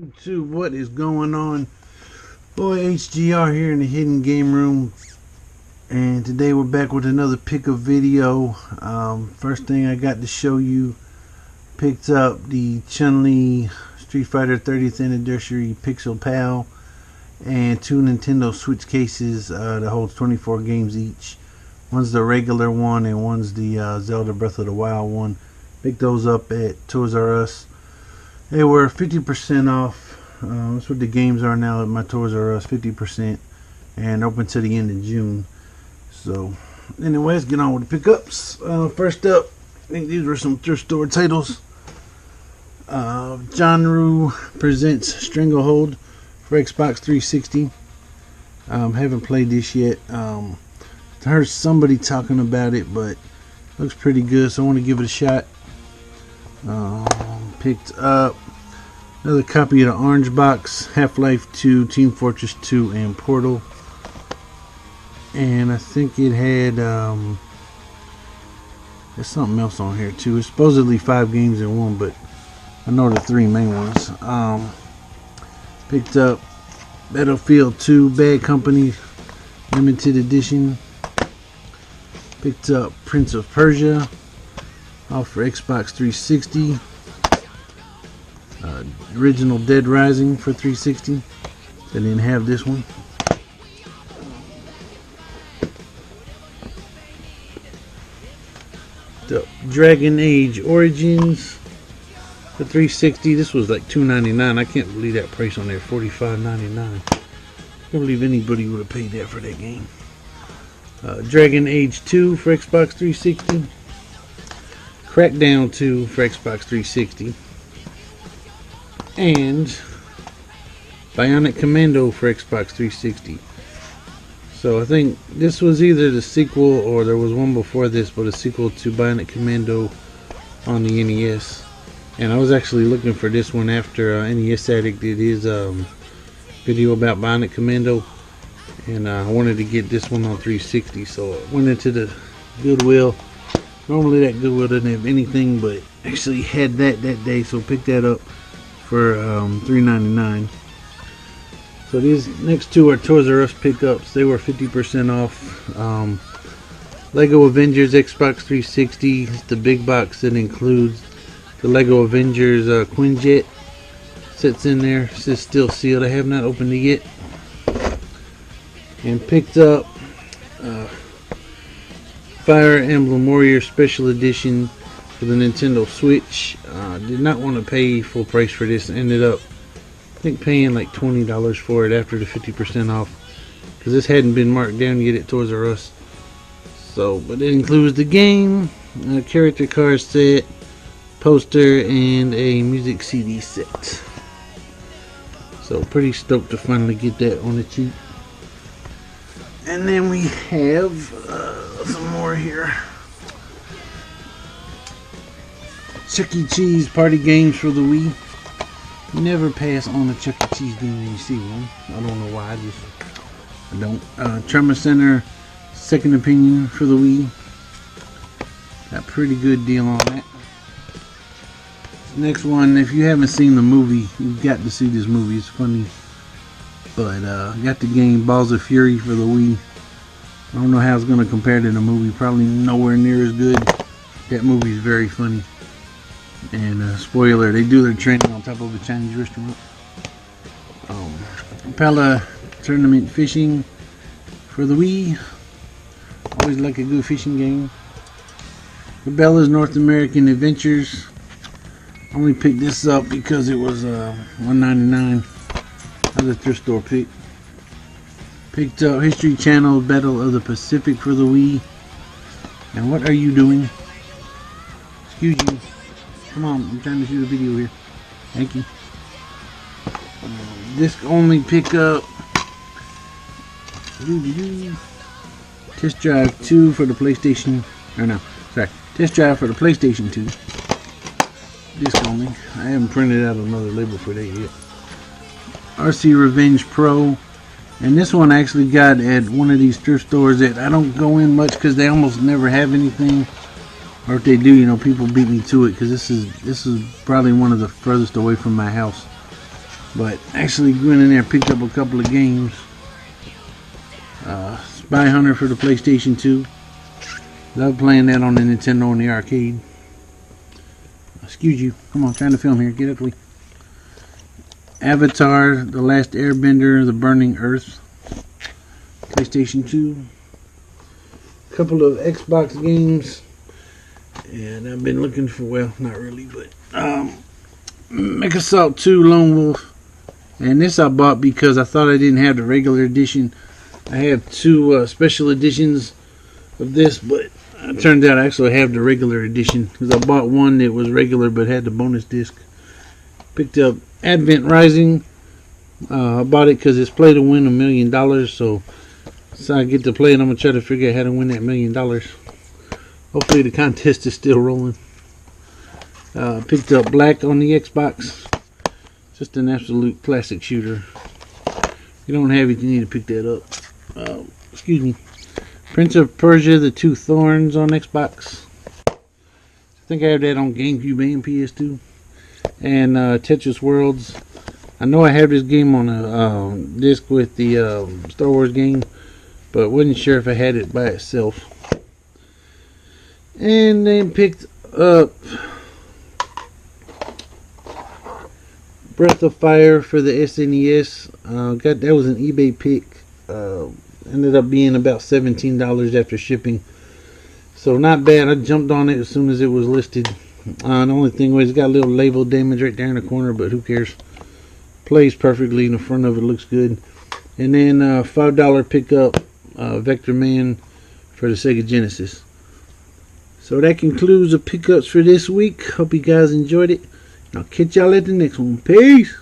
To what is going on? Boy, HGR here in the hidden game room, and today we're back with another pickup video. First thing I got to show you, picked up the Chun-Li Street Fighter 30th Anniversary Pixel Pal and two Nintendo Switch cases that holds 24 games each. One's the regular one and one's the Zelda Breath of the Wild one. Picked those up at Toys R Us. They were 50% off. That's what the games are now at my Toys R Us, 50%, and open to the end of June. So, anyway, let's get on with the pickups. First up, I think these were some thrift store titles. Genre presents Stranglehold for Xbox 360. Haven't played this yet. I heard somebody talking about it, but looks pretty good, so I want to give it a shot. Picked up another copy of the Orange Box, Half-Life 2, Team Fortress 2, and Portal. And I think it had there's something else on here too. It's supposedly 5 games in one, but I know the 3 main ones. Picked up Battlefield 2 Bad Company Limited Edition. Picked up Prince of Persia off for Xbox 360. Original Dead Rising for 360. They didn't have this one. The Dragon Age Origins for 360. This was like $2.99. I can't believe that price on there, $45.99. I can't believe anybody would have paid that for that game. Dragon Age 2 for Xbox 360. Crackdown 2 for Xbox 360. And Bionic Commando for Xbox 360. So I think this was either the sequel or there was one before this, but a sequel to Bionic Commando on the NES. And I was actually looking for this one after NES Addict did his video about Bionic Commando, and I wanted to get this one on 360, so I went into the Goodwill. Normally that Goodwill doesn't have anything, but actually had that day, so picked that up for $3.99. So these next two are Toys R Us pickups. They were 50% off. Lego Avengers Xbox 360. It's the big box that includes the Lego Avengers Quinjet. Sits in there. It says still sealed. I have not opened it yet. And picked up Fire Emblem Warrior Special Edition for the Nintendo Switch. Did not want to pay full price for this. Ended up, I think, paying like $20 for it after the 50% off, because this hadn't been marked down yet at Toys R Us. So, but it includes the game, a character card set, poster, and a music CD set. So pretty stoked to finally get that on the cheap. And then we have some more here. Chuck E. Cheese party games for the Wii. You never pass on a Chuck E. Cheese game when you see one. I don't know why. I don't. Trauma Center Second Opinion for the Wii. Got a pretty good deal on that. Next one, if you haven't seen the movie, you've got to see this movie. It's funny. But got the game Balls of Fury for the Wii. I don't know how it's going to compare to the movie. Probably nowhere near as good. That movie is very funny. And spoiler, they do their training on top of a Chinese restaurant. Propeller Tournament Fishing for the Wii. Always like a good fishing game. Cabela's North American Adventures. I only picked this up because it was $1.99. Another thrift store pick. Picked up History Channel Battle of the Pacific for the Wii. And what are you doing? Excuse you. Come on, I'm trying to shoot a video here. Thank you. Disc only pickup. Test Drive 2 for the PlayStation. Or no, sorry. Test Drive for the PlayStation 2. Disc only. I haven't printed out another label for that yet. RC Revenge Pro. And this one I actually got at one of these thrift stores that I don't go in much because they almost never have anything. Or if they do, you know, people beat me to it because this is probably one of the furthest away from my house. But actually went in there and picked up a couple of games. Spy Hunter for the PlayStation 2. Love playing that on the Nintendo in the arcade. Excuse you. Come on, trying to film here. Get up, please. Avatar, The Last Airbender, The Burning Earth. PlayStation 2. A couple of Xbox games. And I've been looking for, well, not really, but Mech Assault 2 Lone Wolf. And this I bought because I thought I didn't have the regular edition. I have two special editions of this, but it turned out I actually have the regular edition, because I bought one that was regular but had the bonus disc. Picked up Advent Rising. I bought it because it's play to win $1 million, so I get to play it. I'm going to try to figure out how to win that $1 million. Hopefully the contest is still rolling. Picked up Black on the Xbox. Just an absolute classic shooter. If you don't have it, you need to pick that up. Excuse me. Prince of Persia, The Two Thorns on Xbox. I think I have that on GameCube and PS2. And Tetris Worlds. I know I have this game on a disc with the Star Wars game, but wasn't sure if I had it by itself. And then picked up Breath of Fire for the SNES. That was an eBay pick. Ended up being about $17 after shipping, so not bad. I jumped on it as soon as it was listed. The only thing was, it's got a little label damage right there in the corner, but who cares? Plays perfectly, and the front of it looks good. And then $5 pickup Vector Man for the Sega Genesis. So that concludes the pickups for this week. Hope you guys enjoyed it. I'll catch y'all at the next one. Peace!